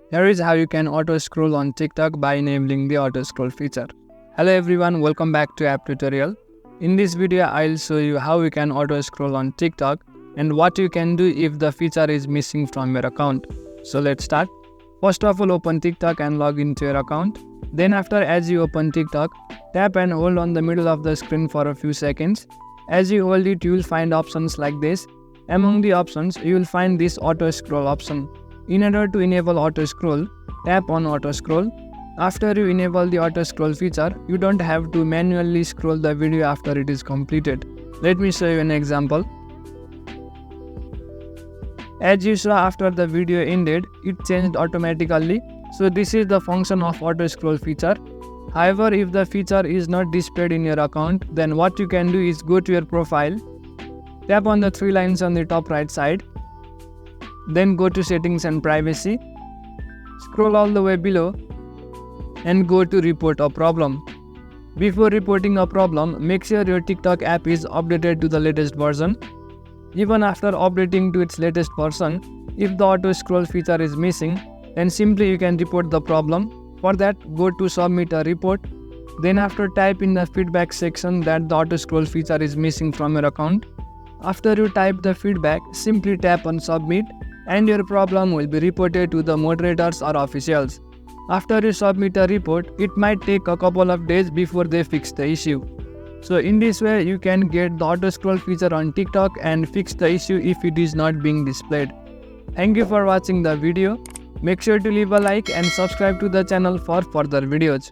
Here is how you can auto scroll on TikTok by enabling the auto scroll feature. Hello everyone, welcome back to app tutorial. In this video, I'll show you how you can auto scroll on TikTok and what you can do if the feature is missing from your account. So let's start. First of all, open TikTok and log into your account. Then after, as you open TikTok, tap and hold on the middle of the screen for a few seconds. As you hold it, you will find options like this. Among the options, you will find this auto scroll option. In order to enable auto scroll, tap on auto scroll. After you enable the auto scroll feature, you don't have to manually scroll the video after it is completed. Let me show you an example. As you saw, after the video ended, it changed automatically. So this is the function of auto scroll feature. However, if the feature is not displayed in your account, then what you can do is go to your profile, tap on the three lines on the top right side, then go to settings and privacy, scroll all the way below and go to report a problem. Before reporting a problem, make sure your TikTok app is updated to the latest version. Even after updating to its latest version, if the auto scroll feature is missing, then simply you can report the problem. For that, go to submit a report. Then after, type in the feedback section that the auto scroll feature is missing from your account. After you type the feedback, simply tap on submit and your problem will be reported to the moderators or officials. After you submit a report, it might take a couple of days before they fix the issue. So in this way, you can get the auto scroll feature on TikTok and fix the issue if it is not being displayed. Thank you for watching the video. Make sure to leave a like and subscribe to the channel for further videos.